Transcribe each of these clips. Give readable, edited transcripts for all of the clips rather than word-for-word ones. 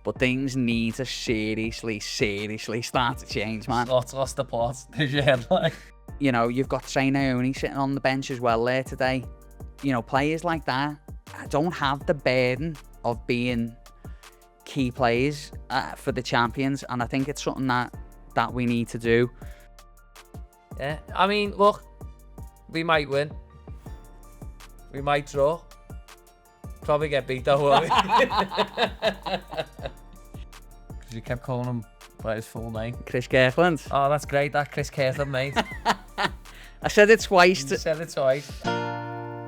But things need to seriously start to change, man. Lost the plot. Like. You know, you've got Trey Naoni sitting on the bench as well there today. You know, players like that don't have the burden of being key players for the champions, and I think it's something that we need to do. Yeah, I mean, look, we might win. We might draw. Probably get beat though, won't we? Because you kept calling him by his full name. Chris Kirkland. Oh, that's great, that Chris Kirkland, mate. I said it twice. You said it twice.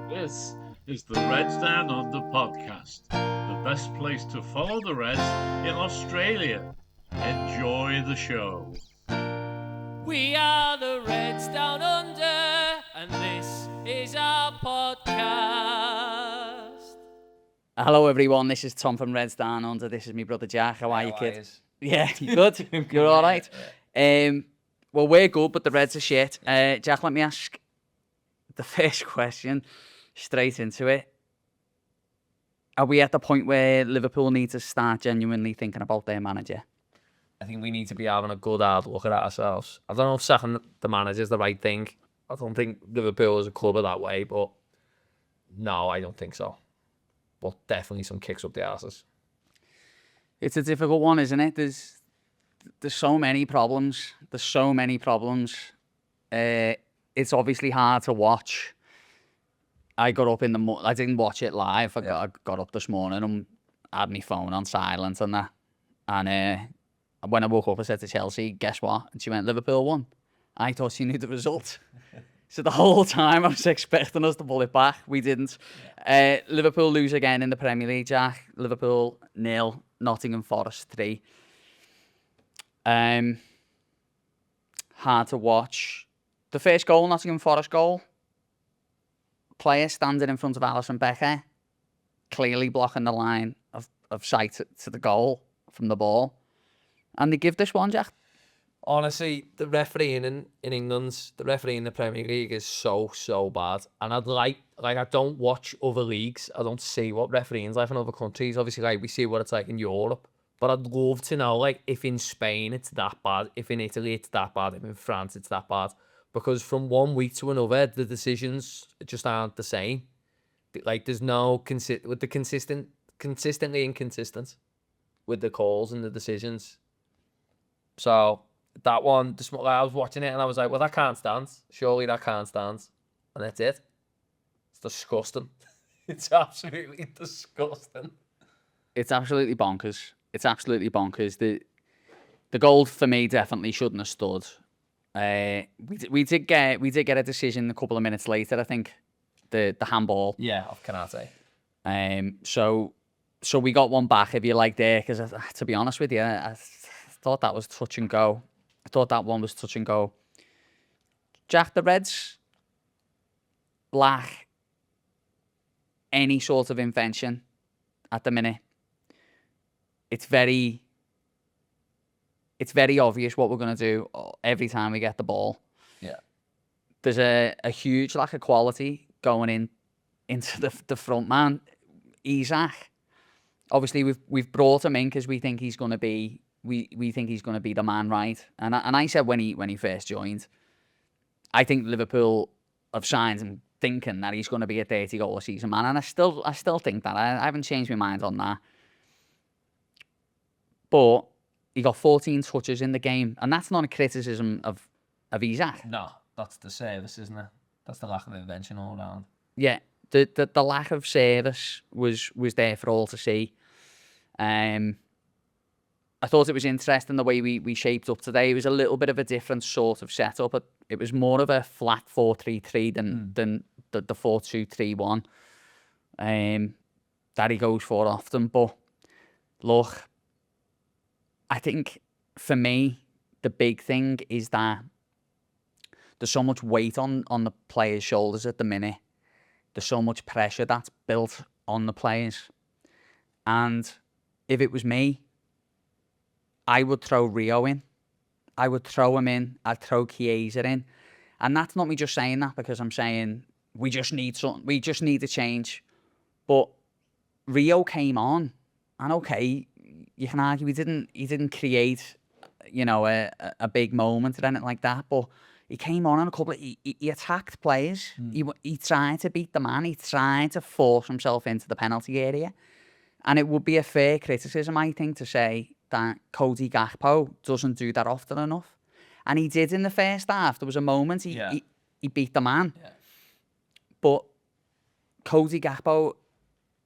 This is the Reds Down Under podcast, the best place to follow the Reds in Australia. Enjoy the show. We are the Reds Down Under, and this is our podcast. Hello everyone, this is Tom from Reds Down Under. This is my brother Jack. How are you, kid? Yeah, you good? You're all right? Well, we're good, but the Reds are shit. Jack, let me ask the first question straight into it. Are we at the point where Liverpool need to start genuinely thinking about their manager? I think we need to be having a good hard look at ourselves. I don't know if sacking the manager is the right thing. I don't think Liverpool as a club are that way, but no, I don't think so. But definitely some kicks up the arses. It's a difficult one, isn't it? There's so many problems. There's so many problems. It's obviously hard to watch. I got up in the morning. I didn't watch it live. I got up this morning and had my phone on silent and that. And when I woke up, I said to Chelsea, guess what? And she went, Liverpool won. I thought she knew the result. So the whole time I was expecting us to pull it back. We didn't. Liverpool lose again in the Premier League, Jack. Liverpool 0, Nottingham Forest 3. Hard to watch. The first goal, Nottingham Forest goal. Player standing in front of Alisson Becker, clearly blocking the line of sight to the goal from the ball. And they give this one, Jack. Honestly, the refereeing in England, the refereeing in the Premier League is so bad. And I'd like I don't watch other leagues. I don't see what refereeing's like in other countries. Obviously, like we see what it's like in Europe. But I'd love to know, like, if in Spain it's that bad, if in Italy it's that bad, if in France it's that bad. Because from one week to another, the decisions just aren't the same. Like, there's no consistently inconsistent with the calls and the decisions. So that one, I was watching it and I was like, well, that can't stand. Surely that can't stand. And that's it. It's disgusting. It's absolutely disgusting. It's absolutely bonkers. It's absolutely bonkers. The goal for me definitely shouldn't have stood. We did get a decision a couple of minutes later, I think. The handball. Yeah, of Kanate. So we got one back, if you like, there, because to be honest with you, I thought that was touch and go. I thought that one was touch and go. Jack, the Reds lack any sort of invention at the minute. It's very obvious what we're going to do every time we get the ball. Yeah. There's a huge lack of quality going into the front man. Isak. Obviously, we've brought him in because we think he's going to be we think he's going to be the man, right? And I said when he first joined, I think Liverpool have signed him thinking that he's going to be a 30-goal a season man, and I still think that. I haven't changed my mind on that. But he got 14 touches in the game, and that's not a criticism of Isak. No, that's the service, isn't it? That's the lack of invention all around. Yeah, the lack of service was there for all to see. I thought it was interesting the way we shaped up today. It was a little bit of a different sort of setup. It was more of a flat 4-3-3 than the 4-2-3-1 that he goes for often. But look, I think for me, the big thing is that there's so much weight on the players' shoulders at the minute. There's so much pressure that's built on the players. And if it was me, I would throw Rio in. I would throw him in. I'd throw Chiesa in. And that's not me just saying that because I'm saying we just need something. We just need a change. But Rio came on. And okay, you can argue he didn't create, you know, a big moment or anything like that, but he came on a couple of, he attacked players. He tried to beat the man. He tried to force himself into the penalty area. And it would be a fair criticism, I think, to say that Cody Gakpo doesn't do that often enough. And he did in the first half. There was a moment he beat the man. Yeah. But Cody Gakpo,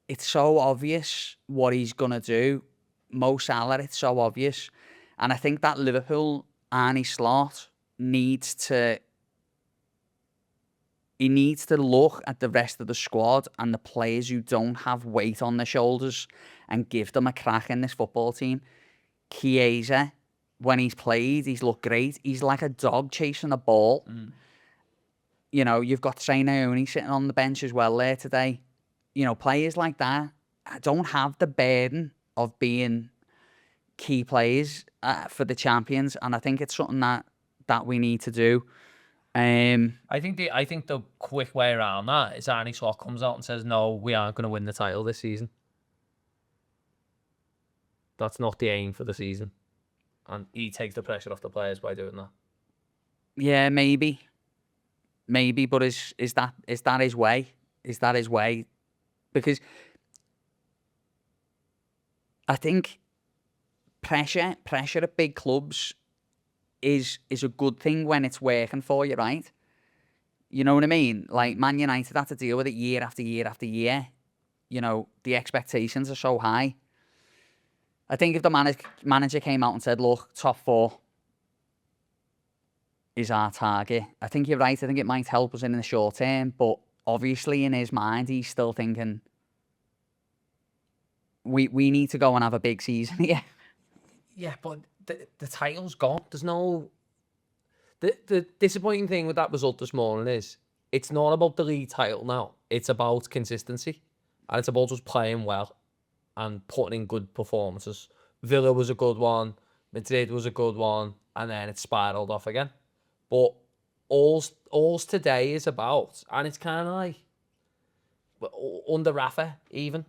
it's so obvious what he's going to do. Mo Salah, it's so obvious. And I think that Liverpool, Arne Slot, needs to look at the rest of the squad and the players who don't have weight on their shoulders and give them a crack in this football team. Chiesa, when he's played, he's looked great. He's like a dog chasing a ball. You know, you've got Sainoni sitting on the bench as well there today. You know, players like that don't have the burden of being key players for the champions, and I think it's something that we need to do. I think the quick way around that is Arne Slot comes out and says, no, we aren't going to win the title this season. That's not the aim for the season. And he takes the pressure off the players by doing that. Yeah, maybe, but is that his way? Is that his way? Because I think pressure at big clubs is a good thing when it's working for you, right? You know what I mean? Like Man United have to deal with it year after year after year. You know, the expectations are so high. I think if the manager came out and said, look, top 4 is our target, I think you're right. I think it might help us in the short term, but obviously in his mind, he's still thinking, we need to go and have a big season here. Yeah, but the title's gone. There's no... The disappointing thing with that result this morning is it's not about the league title now. It's about consistency. And it's about just playing well and putting in good performances. Villa was a good one. Madrid was a good one. And then it spiraled off again. But all's today is about, and it's kind of like under Rafa even.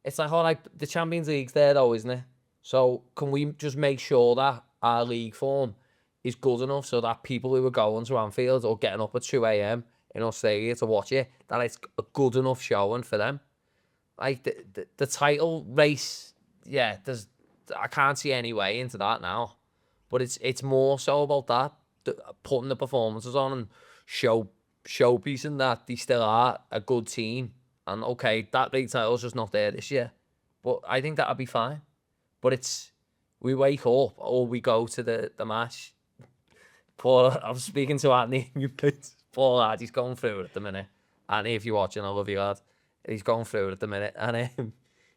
It's like, all right, the Champions League's there though, isn't it? So can we just make sure that our league form is good enough so that people who are going to Anfield or getting up at 2 a.m. in Australia to watch it, that it's a good enough showing for them? Like the title race, yeah, I can't see any way into that now. But it's more so about that, putting the performances on and showpiecing that they still are a good team. And okay, that league title's just not there this year. But I think that'll be fine. But we wake up or we go to the match. Paul, I'm speaking to Anthony. Paul lad, he's going through it at the minute. Anthony, if you're watching, I love you, lad. He's going through it at the minute. And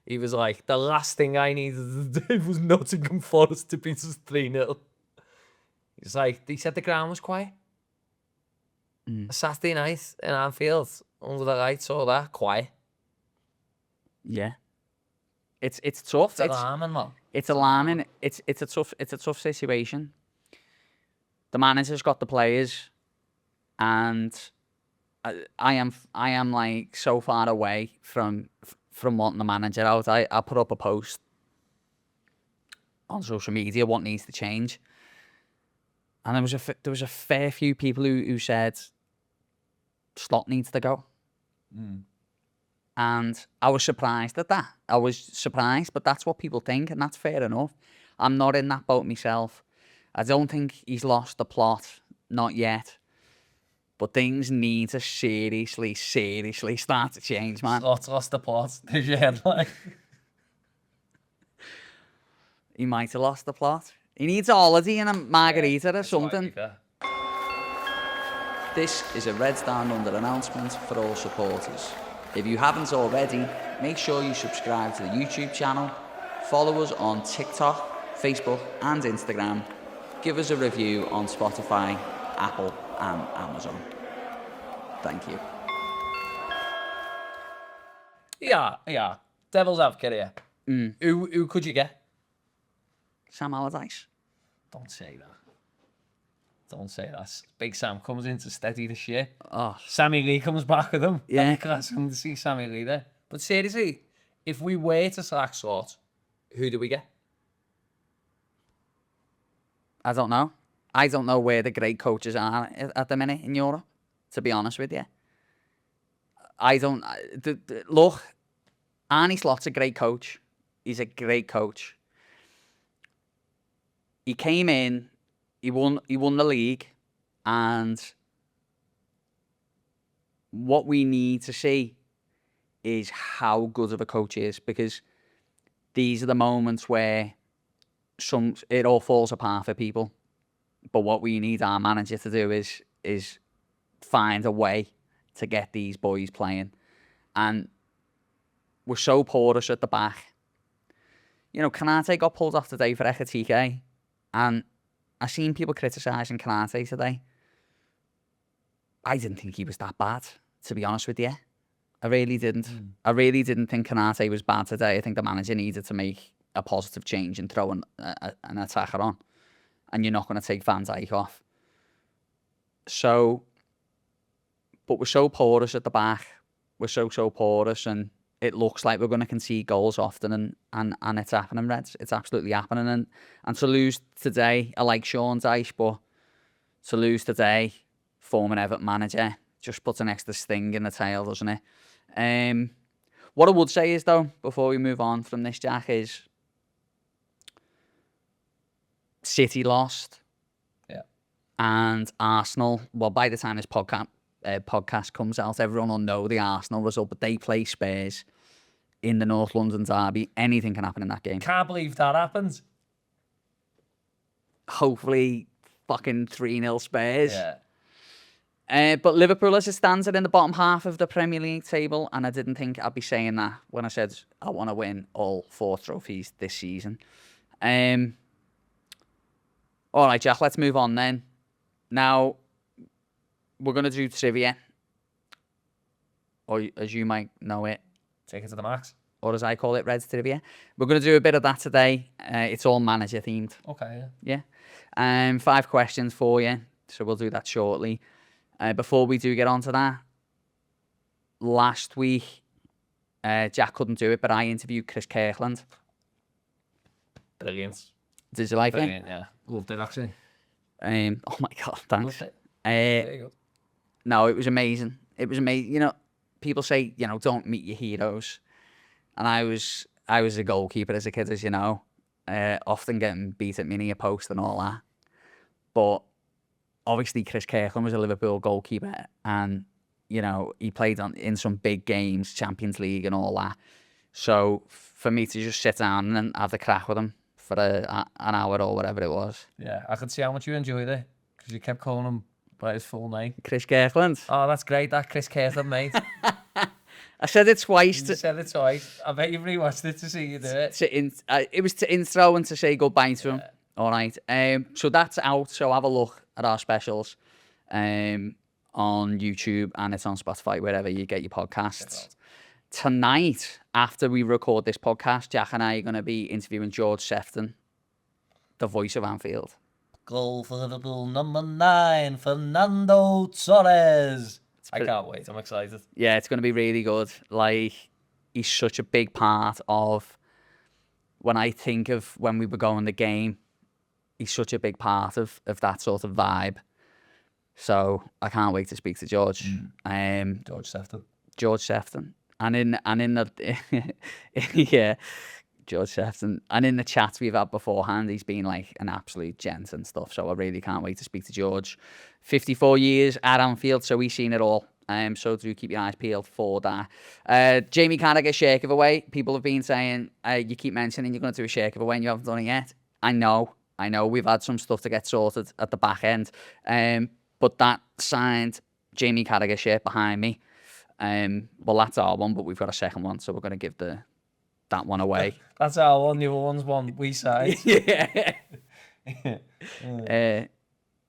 he was like, the last thing I needed to do was Nottingham Forest to beat us 3-0. He's like, he said the ground was quiet. A Saturday night in Anfield, under the lights, all that, quiet. Yeah. It's tough. It's alarming, man. It's alarming. It's a tough situation. The manager's got the players, and I am like so far away from wanting the manager out. I put up a post on social media what needs to change, and there was a fair few people who said Slot needs to go. And I was surprised at that. I was surprised, but that's what people think, and that's fair enough. I'm not in that boat myself. I don't think he's lost the plot, not yet. But things need to seriously start to change, man. Slot's lost the plot. There's your headline. He might have lost the plot. He needs a holiday and a margarita or something. This is a Reds Down Under announcement for all supporters. If you haven't already, make sure you subscribe to the YouTube channel, follow us on TikTok, Facebook and Instagram, give us a review on Spotify, Apple and Amazon. Thank you. Yeah. Devil's advocate here. Who could you get? Sam Allardyce. Don't say that. Don't say that. Big Sam comes in to steady the shit. Oh, Sammy Lee comes back with him. Yeah. Class to see Sammy Lee there. But seriously, if we were to sack Slot, who do we get? I don't know. I don't know where the great coaches are at the minute in Europe, to be honest with you. I don't... Look, Arne Slot's a great coach. He's a great coach. He came in, he won the league, and what we need to see is how good of a coach he is, because these are the moments where it all falls apart for people. But what we need our manager to do is find a way to get these boys playing. And we're so porous at the back. You know, Kanate got pulled off today for Ekatike, and I seen people criticising Kanate today. I didn't think he was that bad, to be honest with you. I really didn't. I really didn't think Kanate was bad today. I think the manager needed to make a positive change and throw an attacker on. And you're not going to take Van Dijk off. So, but we're so porous at the back. We're so porous, and it looks like we're going to concede goals often, and it's happening, Reds. It's absolutely happening. And to lose today, I like Sean Dyche, but to lose today, former Everton manager, just puts an extra sting in the tail, doesn't it? What I would say is, though, before we move on from this, Jack, is City lost. Yeah. And Arsenal, well, by the time this podcast comes out, everyone will know the Arsenal result, but they play Spurs in the North London derby. Anything can happen in that game. Can't believe that happened. Hopefully, fucking 3-0 Spurs. Yeah. But Liverpool, as it stands, are in the bottom half of the Premier League table, and I didn't think I'd be saying that when I said I want to win all 4 trophies this season. All right, Jack, let's move on then. Now, we're going to do trivia. Or, as you might know it. Take it to the max. Or as I call it, Reds Trivia. We're going to do a bit of that today. It's all manager themed. Okay, Yeah. 5 questions for you. So we'll do that shortly. Before we do get on to that, last week, Jack couldn't do it, but I interviewed Chris Kirkland. Brilliant. Did you like it? Brilliant, yeah. Loved it, actually. Oh my God, thanks. Loved it. Very good. No, it was amazing. It was amazing. You know, people say, you know, don't meet your heroes. And I was a goalkeeper as a kid, as you know, often getting beat at mini post and all that. But obviously Chris Kirkland was a Liverpool goalkeeper, and, you know, he played in some big games, Champions League and all that. So for me to just sit down and have the crack with him for an hour or whatever it was. Yeah, I could see how much you enjoyed it, because you kept calling him by his full name. Chris Kirkland. Oh, that's great, that Chris Kirkland, mate. I said it twice. You said it twice. I bet you've rewatched it to see you do it. It was to intro and to say goodbye to him. All right. So that's out. So have a look at our specials on YouTube, and it's on Spotify, wherever you get your podcasts. Tonight, after we record this podcast, Jack and I are going to be interviewing George Sefton, the voice of Anfield. Goal for Liverpool, number 9, Fernando Torres. I can't wait. I'm excited. Yeah, it's going to be really good. Like, he's such a big part of, when I think of when we were going the game, he's such a big part of that sort of vibe. So I can't wait to speak to George. George Sefton. George Sefton. And in the yeah, George Sefton. And in the chats we've had beforehand, he's been like an absolute gent and stuff. So I really can't wait to speak to George. 54 years at Anfield, so he's seen it all. So do keep your eyes peeled for that. Jamie Carragher share giveaway. People have been saying you keep mentioning you're going to do a share giveaway and you haven't done it yet. I know. We've had some stuff to get sorted at the back end. But that signed Jamie Carragher shirt behind me. Well, that's our one, but we've got a second one, so we're going to give that one away. That's our one. The other one's one we signed. Yeah.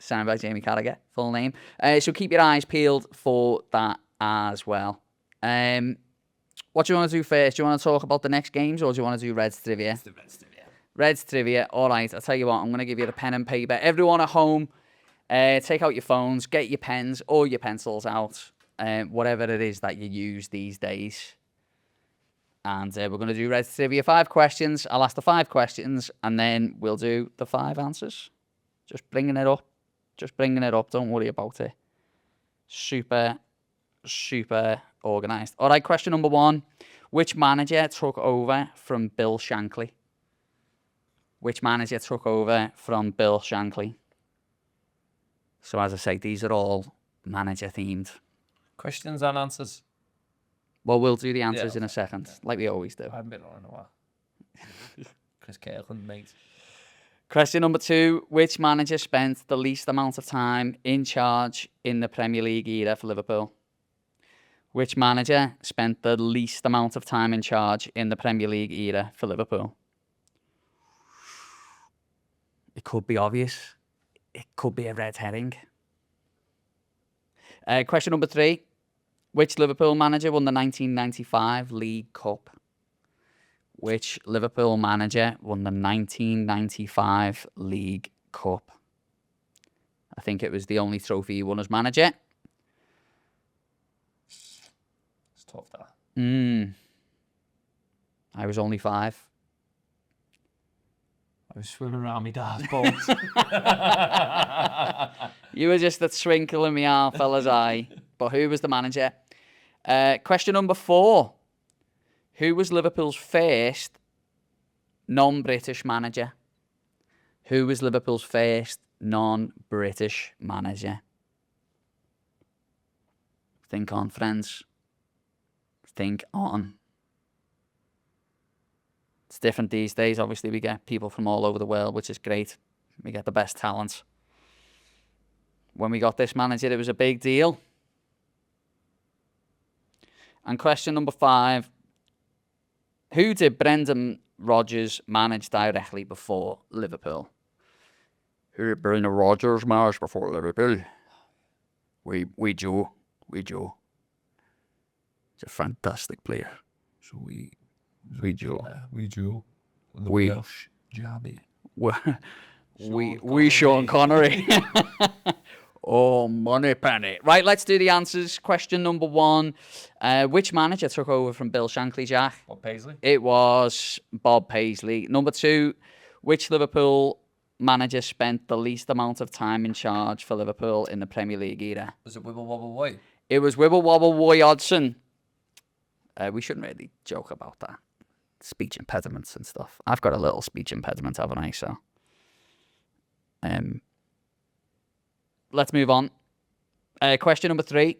Signed by Jamie Carragher, full name. So keep your eyes peeled for that as well. What do you want to do first? Do you want to talk about the next games, or do you want to do Reds Trivia? It's the Reds Trivia. Reds Trivia. All right, I'll tell you what. I'm going to give you the pen and paper. Everyone at home, take out your phones, get your pens or your pencils out, whatever it is that you use these days. And we're going to do Reds Trivia. 5 questions. I'll ask the 5 questions, and then we'll do the 5 answers. Just bringing it up. Just bringing it up. Don't worry about it. Super organised. All right, question number 1. Which manager took over from Bill Shankly? Which manager took over from Bill Shankly? So as I say, these are all manager themed. Questions and answers. Well, we'll do the answers in a okay, second, like we always do. I haven't been on in a while. Chris Kirkland, mate. Question number 2. Which manager spent the least amount of time in charge in the Premier League era for Liverpool? Which manager spent the least amount of time in charge in the Premier League era for Liverpool? It could be obvious. It could be a red herring. Question number 3. Which Liverpool manager won the 1995 League Cup? Which Liverpool manager won the 1995 League Cup? I think it was the only trophy he won as manager. It's tough, that. I was only 5. I was swimming around my dad's boat. You were just a twinkle in my eye, fella's eye. But who was the manager? Question number 4. Who was Liverpool's first non-British manager? Who was Liverpool's first non-British manager? Think on, friends. Think on. It's different these days. Obviously, we get people from all over the world, which is great. We get the best talent. When we got this manager, it was a big deal. And question number 5. Who did Brendan Rodgers manage directly before Liverpool? Who did Brendan Rodgers manage before Liverpool? We do. He's a fantastic player. So we do. The We- Welsh Jabby. We Sean Connery. Oh, money penny. Right, let's do the answers. Question number 1. Which manager took over from Bill Shankly, Jack? What, Paisley? It was Bob Paisley. Number 2. Which Liverpool manager spent the least amount of time in charge for Liverpool in the Premier League era? Was it Wibble Wobble Way? It was Wibble Wobble Roy Hodgson. We shouldn't really joke about that. Speech impediments and stuff. I've got a little speech impediment, haven't I? So, let's move on. Question number 3.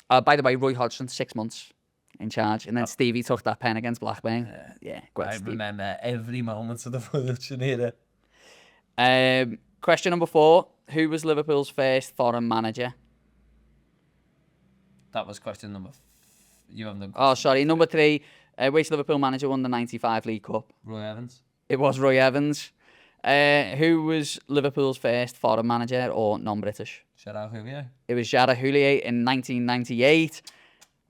By the way, Roy Hodgson, 6 months in charge. And then Stevie took that pen against Blackburn. Yeah, great. I remember every moment of the Fullerton era. Question number 4. Who was Liverpool's first foreign manager? That was question number... You haven't done... Oh, sorry. Number 3. Which Liverpool manager won the 95 League Cup? Roy Evans. It was Roy Evans. Who was Liverpool's first foreign manager or non-British? Gerard Houllier. It was Gerard Houllier in 1998.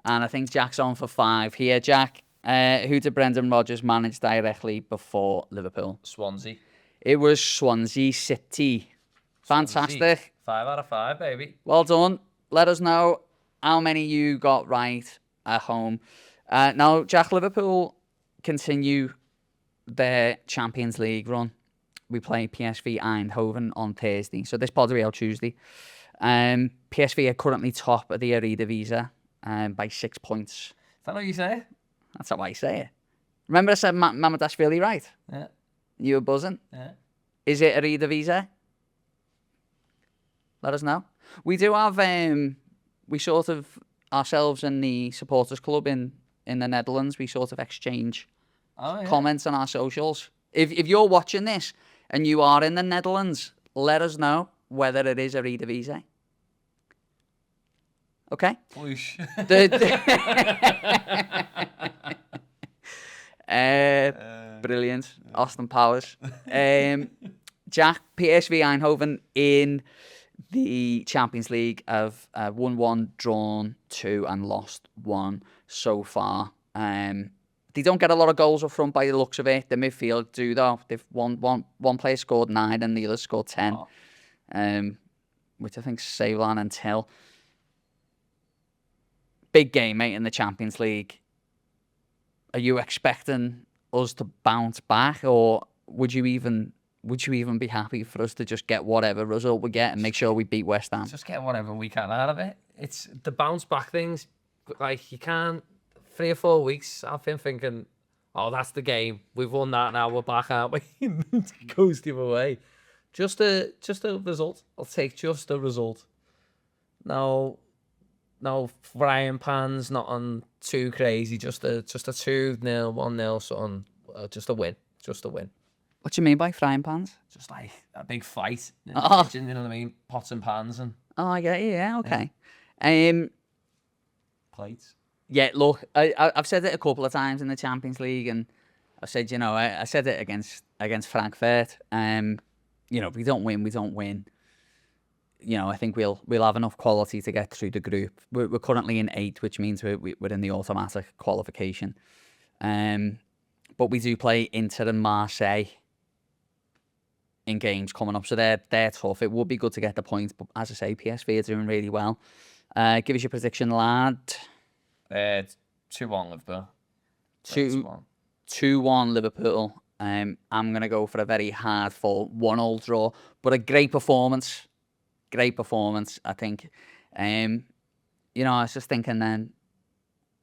And I think Jack's on for 5 here. Jack, who did Brendan Rodgers manage directly before Liverpool? Swansea. It was Swansea City. Fantastic. Swansea. 5 out of 5, baby. Well done. Let us know how many you got right at home. Now, Jack, Liverpool continue their Champions League run. We play PSV Eindhoven on Thursday. So this pod will be out Tuesday. PSV are currently top of the Eredivisie by 6 points. Is that what you say? That's how I say it. Remember I said Mamadashvili right? Yeah. You were buzzing? Yeah. Is it Eredivisie? Let us know. We do have, we sort of, ourselves and the supporters club in the Netherlands, we sort of exchange comments on our socials. If you're watching this and you are in the Netherlands, let us know whether it is Eredivisie. Okay? Whoosh. Brilliant. Austin Powers. Jack, PSV Eindhoven in the Champions League have won 1, drawn 2 and lost 1 so far. They don't get a lot of goals up front by the looks of it. The midfield do, though. They've one player scored 9 and the other scored 10, which I think is Savlan and Till. Big game, mate, in the Champions League. Are you expecting us to bounce back, or would you even would you even be happy for us to just get whatever result we get and make sure we beat West Ham? Just get whatever we can out of it. It's the bounce back things. Like, you can't, 3 or 4 weeks, I've been thinking, oh, that's the game. We've won that now. We're back, aren't we? It goes the other way. Just a result. I'll take just a result. No frying pans, nothing too crazy. Just a 2-0, 1-0, something. Just a win. Just a win. What do you mean by frying pans? Just like a big fight in the Oh. kitchen, you know what I mean? Pots and pans and Oh, I get you. Yeah, okay. plates. Yeah, look, I've said it a couple of times in the Champions League, and I said, I said it against Frankfurt. If we don't win, we don't win. I think we'll have enough quality to get through the group. We're currently in 8th, which means we're in the automatic qualification. But we do play Inter and Marseille in games coming up, so they're tough. It would be good to get the points, but as I say, PSV are doing really well. Give us your prediction, lad. 2-1 Liverpool. 2-1 Liverpool. I'm going to go for a very hard-fought 1-0 draw, but a great performance. Great performance, I think. I was just thinking then,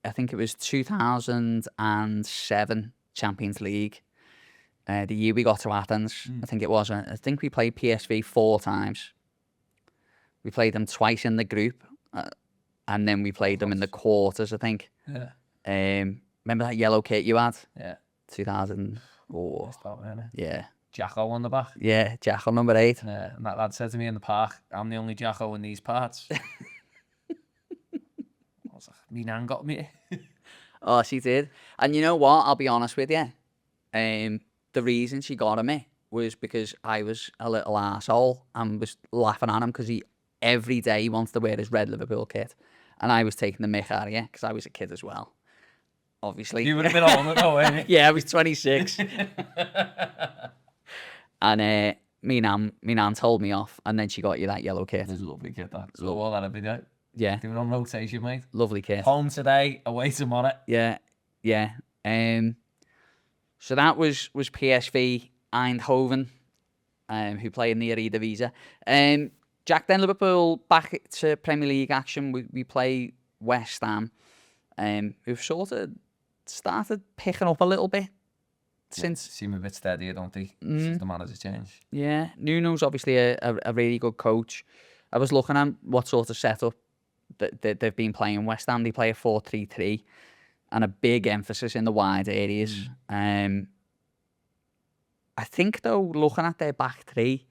I think it was 2007 Champions League, the year we got to Athens. I think it was. I think we played PSV 4 times. We played them twice in the group, and then we played them in the quarters, I think. Yeah. Remember that yellow kit you had? Yeah. 2004. Yeah. Jacko on the back. Yeah, Jackal number 8. Yeah, and that lad said to me in the park, I'm the only Jacko in these parts. I was like, me nan got me. Oh, she did. And you know what? I'll be honest with you. The reason she got me was because I was a little arsehole and was laughing at him because every day he wants to wear his red Liverpool kit. And I was taking the mick out of you because I was a kid as well. Obviously. You would have been on it though, wouldn't you? Yeah, I was 26. And me nan told me off, and then she got you that yellow kit. It's a lovely kit, that. So all that every day. Yeah, Do it on rotation, mate. lovely kit. Home today, away tomorrow. Yeah. So that was PSV Eindhoven, who play in the Eredivisie. Jack, then Liverpool back to Premier League action. We play West Ham, who've sort of started picking up a little bit. Since Seem a bit steadier, don't they? Since the manager changed. Yeah, Nuno's obviously a really good coach. I was looking at what sort of setup that they've been playing. West Ham, they play a 4-3-3 and a big emphasis in the wide areas. I think, though, looking at their back three,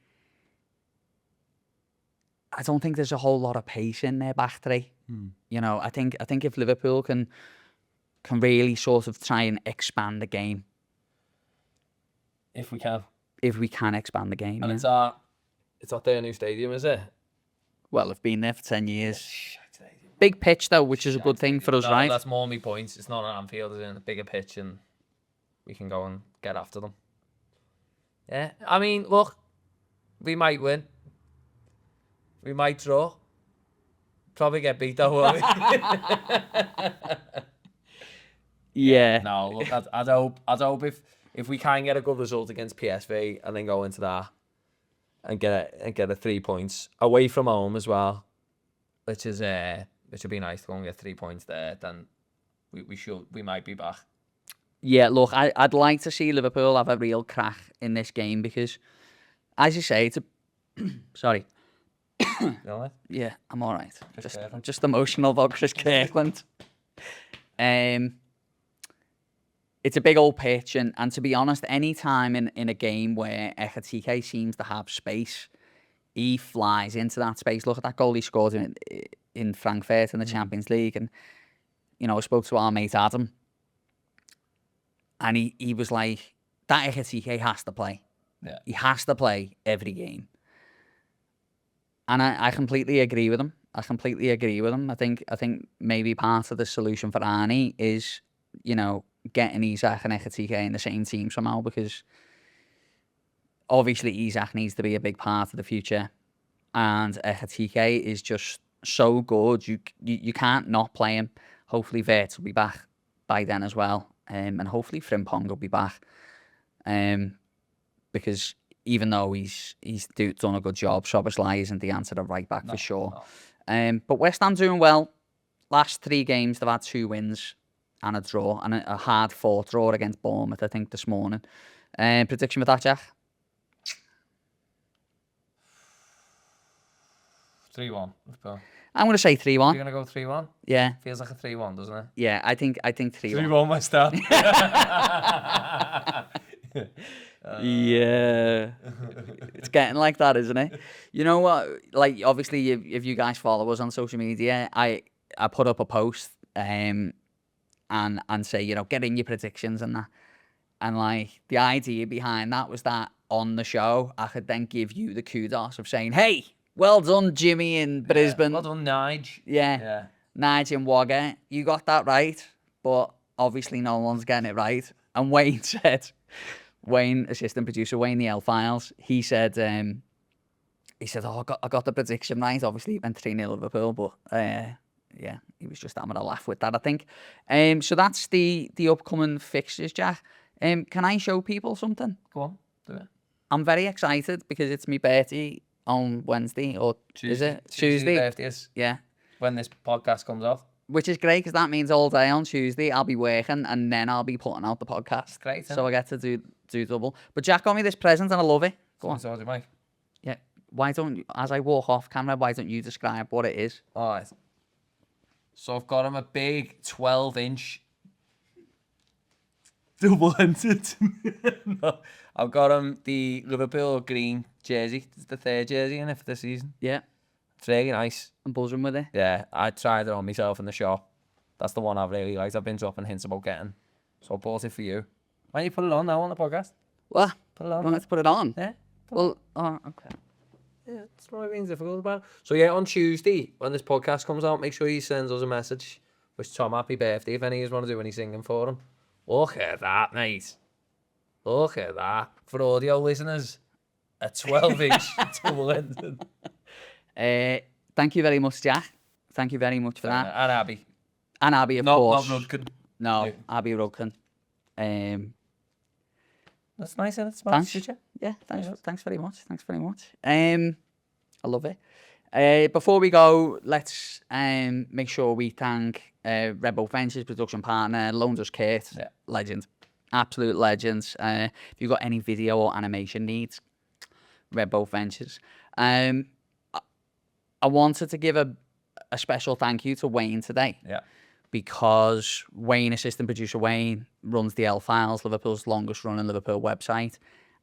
I don't think there's a whole lot of pace in their back three. I think if Liverpool can really sort of try and expand the game, If we can. if we can expand the game. And Yeah. it's at their new stadium, is it? Well, they've been there for 10 years. Big pitch, though, which is a good thing for us, right? That's more my points. It's not an Anfield, it's in a bigger pitch, and we can go and get after them. Yeah, I mean, look, we might win. We might draw. Probably get beat, though, won't we? Yeah. No, look, I'd hope if we can get a good result against PSV and then go into that and get a 3 points away from home as well, which would be nice to go and get 3 points there, then we might be back. Yeah, look, I'd like to see Liverpool have a real crack in this game because, as you say, it's a... Sorry. You know what? Yeah, I'm all right. Kirkland. I'm just emotional about Chris Kirkland. It's a big old pitch, and to be honest, any time in a game where Ekatike seems to have space, he flies into that space. Look at that goal he scored in Frankfurt in the Champions League, and I spoke to our mate Adam, and he was like, that Ekatike has to play. Yeah. He has to play every game. And I completely agree with him. I think maybe part of the solution for Arnie is, getting Isak and Ekatike in the same team somehow, because obviously Isak needs to be a big part of the future, and Ekatike is just so good. You can't not play him. Hopefully Vert will be back by then as well, and hopefully Frimpong will be back, because even though he's done a good job. Szoboszlai isn't the answer to right back for sure. But West Ham doing well. Last 3 games, they've had 2 wins and a draw, and a hard-fought draw against Bournemouth, I think, this morning. Prediction for that, Jack? 3-1. Liverpool. I'm going to say 3-1. You're going to go 3-1? Yeah. Feels like a 3-1, doesn't it? Yeah, I think 3-1. 3-1, my start. Yeah. It's getting like that, isn't it? You know what? Like, obviously, if you guys follow us on social media, I put up a post and say, you know, get in your predictions and that. And, like, the idea behind that was that on the show, I could then give you the kudos of saying, hey, well done, Jimmy in Brisbane. Well done, Nige. Yeah. Nige in Wagga. You got that right, but obviously no one's getting it right. And Wayne said, assistant producer, Wayne the L-Files, he said, oh, I got the prediction right. Obviously, he went 3-0 Liverpool, but yeah, he was just having a laugh with that, I think. So that's the upcoming fixtures, Jack. Can I show people something? Go on, do it. I'm very excited because it's my birthday on Wednesday, or Tuesday. is it? Tuesday. Birthdays. Yeah. When this podcast comes off. Which is great because that means all day on Tuesday I'll be working and then I'll be putting out the podcast. Great, so I get to do double. But Jack got me this present and I love it. Go on. So, Mike. Yeah. Why don't you, as I walk off camera, why don't you describe what it is? All right. So I've got him a big 12-inch double-ended. No, I've got him the Liverpool green jersey. It's the 3rd jersey in it for the season. Yeah. It's really nice. I'm buzzing with it. Yeah, I tried it on myself in the shop. That's the one I've really liked. I've been dropping hints about getting. So I bought it for you. Why don't you put it on now on the podcast? What? Put it on. Want me to put it on? Yeah. Well, oh, okay. Yeah, it's not being difficult about it. So yeah, on Tuesday, when this podcast comes out, make sure you send us a message. Wish Tom happy birthday if any of you want to do any singing for him. Look at that, mate. Look at that. For audio listeners, a 12-inch double-ended. Thank you very much, Jack. Thank you very much for that. And Abby. And Abby, of course. Not Rudkin. No, Yeah. Abby Rudkin. That's nice, isn't it? Thanks. Yeah, thanks very much. Thanks very much. I love it. Before we go, let's make sure we thank Redboat Ventures, production partner, loaned us Kurt, legend, absolute legends. If you've got any video or animation needs, Redboat Ventures. I wanted to give a special thank you to Wayne today. Yeah. Because Wayne, assistant producer Wayne, runs the L-Files, Liverpool's longest running Liverpool website.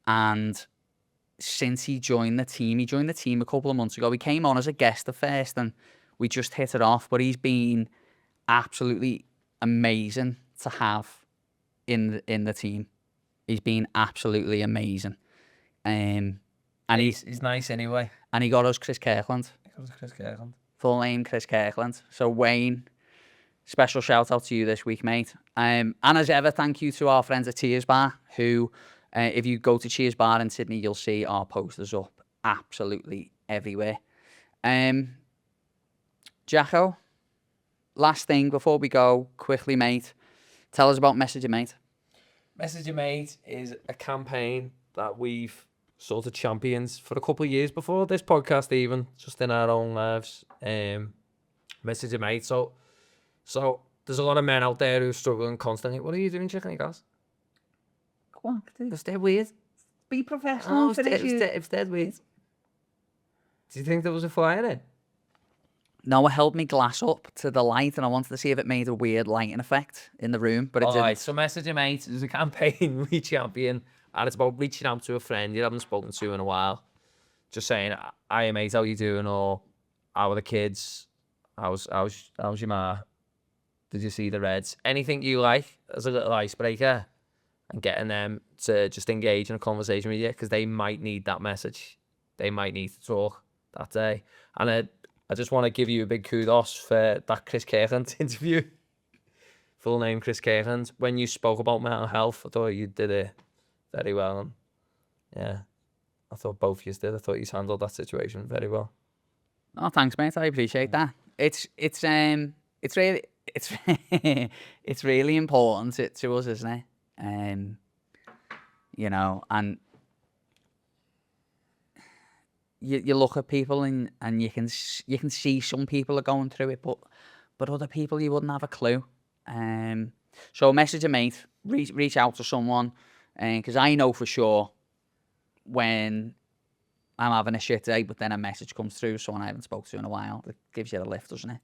And since he joined the team a couple of months ago. He came on as a guest at first and we just hit it off. But he's been absolutely amazing to have in the team. He's been absolutely amazing. And he's nice anyway. And he got us Chris Kirkland. Chris Kirkland. Full name, Chris Kirkland. So Wayne, special shout out to you this week, mate. And as ever, thank you to our friends at Cheers Bar, who, if you go to Cheers Bar in Sydney, you'll see our posters up absolutely everywhere. Jacko, last thing before we go, quickly, mate, tell us about Message Your Mate. Message Your Mate is a campaign that we've sort of championed for a couple of years before this podcast even, just in our own lives. Message Your Mate. So there's a lot of men out there who are struggling constantly. What are you doing, chicken and gas? Go on, it's dead weird. Be professional. It's dead weird. Do you think there was a fire in? No, I held my glass up to the light and I wanted to see if it made a weird lighting effect in the room, but it didn't. Alright, so Message Your Mate is a campaign we champion, and it's about reaching out to a friend you haven't spoken to in a while. Just saying, "Hiya mate, how you doing?" Or "How are the kids? How's your ma? Did you see the Reds?" Anything you like as a little icebreaker, and getting them to just engage in a conversation with you, because they might need that message. They might need to talk that day. And I just want to give you a big kudos for that Chris Kirkland interview. Full name Chris Kirkland. When you spoke about mental health, I thought you did it very well. And yeah, I thought both of you did. I thought you handled that situation very well. Oh, thanks, mate. I appreciate that. It's really it's really important to us, isn't it? You know, and you look at people and you can see some people are going through it, but other people you wouldn't have a clue. So message a mate, reach out to someone, because I know for sure when I'm having a shit day, but then a message comes through, someone I haven't spoken to in a while, it gives you a lift, doesn't it?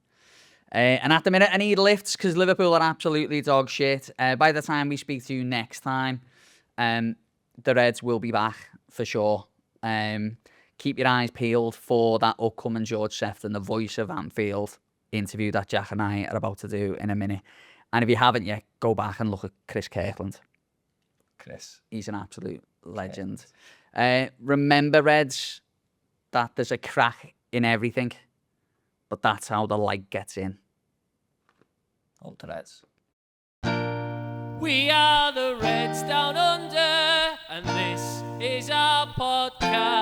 And at the minute, I need lifts because Liverpool are absolutely dog shit. By the time we speak to you next time, the Reds will be back for sure. Keep your eyes peeled for that upcoming George Sefton, the voice of Anfield interview that Jack and I are about to do in a minute. And if you haven't yet, go back and look at Chris Kirkland. Chris. He's an absolute legend. Remember, Reds, that there's a crack in everything, but that's how the light gets in. Up to Reds. We are the Reds Down Under, and this is our podcast.